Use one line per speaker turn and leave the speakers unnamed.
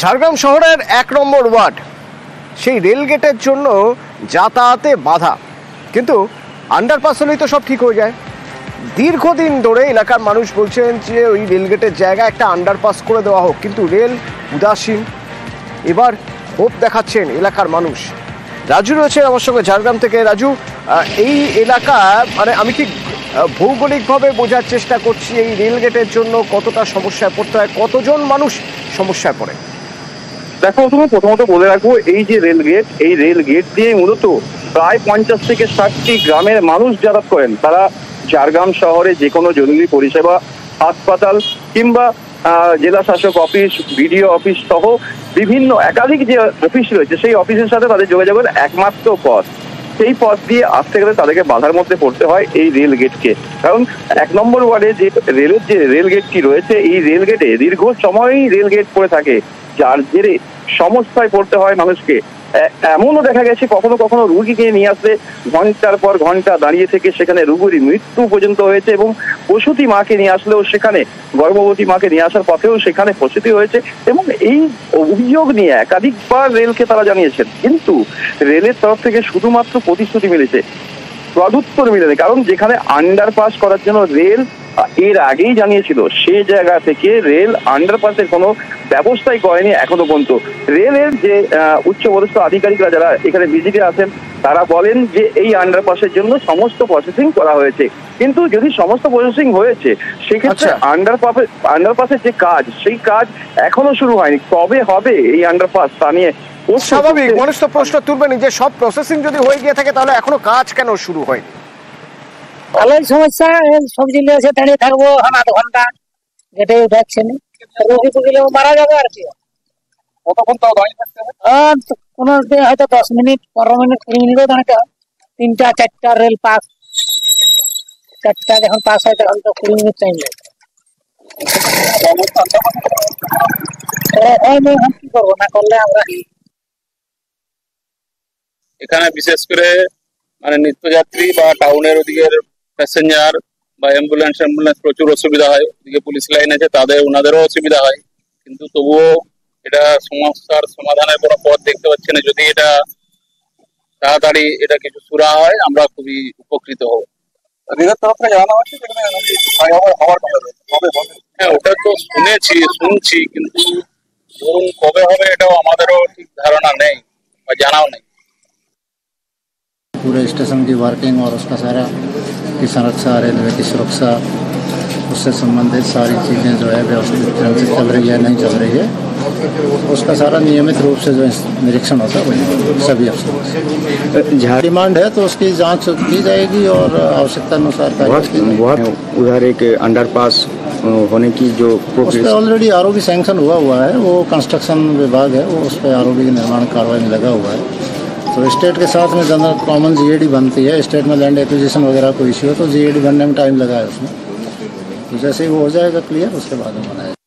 ঝাড়গ্রাম শহরের ১ নম্বর ওয়ার্ড, সেই রেলগেটের জন্য যাতায়াতে বাধা, কিন্তু আন্ডারপাস হলেই তো সব ঠিক হয়ে যায়। দীর্ঘদিন ধরে এলাকার মানুষ বলছেন যে ওই রেলগেটের জায়গায় একটা আন্ডারপাস করে দেওয়া হোক, কিন্তু রেল উদাসীন। এবার ক্ষোভ দেখাচ্ছেন এলাকার মানুষ। রাজু রয়েছে আমার সঙ্গে ঝাড়গ্রাম থেকে। রাজু, এই এলাকা মানে আমি ঠিক ভৌগোলিকভাবে বোঝার চেষ্টা করছি, এই রেলগেটের জন্য কতটা সমস্যায় পড়তে হয়, কতজন মানুষ সমস্যায় পড়ে?
দেখো, তুমি প্রথমত বলে রাখবো, এই যে রেলগেট, এই রেলগেট দিয়ে মূলত প্রায় 50 থেকে 60টি গ্রামের মানুষ যাতায়াত করেন। তারা ঝাড়গ্রাম শহরে যে কোনো জরুরি পরিষেবা, হাসপাতাল কিংবা জেলা শাসক অফিস, বিডিও অফিস সহ বিভিন্ন একাধিক যে অফিস রয়েছে, সেই অফিসের সাথে তাদের যোগাযোগের একমাত্র পথ। সেই পথ দিয়ে আসতে গেলে তাদেরকে বাধার মধ্যে পড়তে হয় এই রেল গেটকে। কারণ ১ নম্বর ওয়ার্ডে যে রেল গেটটি রয়েছে, এই রেল গেটে দীর্ঘ সময়ই রেল গেট পড়ে থাকে, যার জেরে সমস্যায় পড়তে হয় মানুষকে। এমনও দেখা গেছে কখনো কখনো রুগীকে নিয়ে আসলে ঘন্টার পর ঘন্টা দাঁড়িয়ে থেকে সেখানে রুগীর মৃত্যু পর্যন্ত হয়েছে, এবং প্রসূতি মাকে নিয়ে আসলেও সেখানে, গর্ভবতী মাকে নিয়ে আসার পথেও সেখানে প্রসূতি হয়েছে। এবং এই অভিযোগ নিয়ে একাধিকবার রেলকে তারা জানিয়েছেন, কিন্তু রেলের তরফ থেকে শুধুমাত্র প্রতিশ্রুতি মিলেছে, প্রদুত্তর মিলেনি। কারণ যেখানে আন্ডারপাস করার জন্য রেল এর আগেই জানিয়েছিল, সে জায়গা থেকে রেল আন্ডারপাসের কোনো ব্যবস্থাই করেনি এখনো পর্যন্ত। রেলের যে উচ্চপদস্থ আধিকারিকরা যারা এখানে ভিজিটে আছেন, তারা বলেন যে এই আন্ডারপাসের জন্য সমস্ত প্রসেসিং করা হয়েছে। কিন্তু যদি সমস্ত প্রসেসিং হয়েছে, সেক্ষেত্রে আন্ডারপাসের যে কাজ, সেই কাজ এখনো শুরু হয়নি। কবে হবে এই আন্ডারপাস তা নিয়ে
স্বাভাবিক মানুষ তো প্রশ্ন তুলবেনি যে সব প্রসেসিং যদি হয়ে গিয়ে থাকে তাহলে এখনো কাজ কেন শুরু হয়নি?
ভালোই সমস্যা। সবজি নিয়ে এসে দাঁড়িয়ে থাকবো আধ ঘন্টা, গেটে উঠাচ্ছে না, রোগী টুকিলেও মারা যাবে। আর কি
কতক্ষণ তাও দাঁড়িয়ে থাকতে হবে?
কোনো হয়তো 10 মিনিট, 15 মিনিট, 20 মিনিটও দাঁড়াতে হয়। 3টা 4টা রেল পাস, 4টা যখন পাস হয় তখন তো 20 মিনিট টাইম লাগে। কি করবো, না করলে আমরা
এখানে বিশেষ করে মানে নিত্যযাত্রী বা টাউনের ওদিকের প্যাসেঞ্জার বা অ্যাম্বুলেন্স প্রচুর অসুবিধা হয়। ওদিকে পুলিশ লাইন আছে, ওনাদেরও অসুবিধা হয়, কিন্তু তবুও এটা সমস্যার সমাধানের কোনো পথ দেখতে পাচ্ছি না। যদি এটা তাড়াতাড়ি এটা কিছু সুরা হয়, আমরা খুবই উপকৃত হব। হ্যাঁ, ওটা তো শুনছি, কিন্তু ধরুন কবে হবে এটাও আমাদেরও ঠিক ধারণা নেই বা জানাও নেই।
पूरे स्टेशन की वर्किंग और उसका सारा की संरक्षा, रेलवे की सुरक्षा, उससे संबंधित सारी चीज़ें जो है व्यवस्थित ढंग से चल रही है नहीं चल रही है, उसका सारा नियमित रूप से जो निरीक्षण होता है वही सभी अफसरों से। डिमांड है तो उसकी जांच की जाएगी और आवश्यकता अनुसार
उधर एक अंडरपास होने की जो
उस पर ऑलरेडी आरओबी सैंक्शन हुआ है, वो कंस्ट्रक्शन विभाग है, वो उस पर आरओबी की निर्माण कार्रवाई में लगा हुआ है। तो स्टेट के साथ में जनरल कॉमन जीएडी बनती है, स्टेट में लैंड एक्विजिशन वगैरह कोई इश्यू हो तो जीएडी बनने में टाइम लगा है उसमें। तो जैसे ही वो हो जाएगा क्लियर, उसके बाद हम बनाएंगे।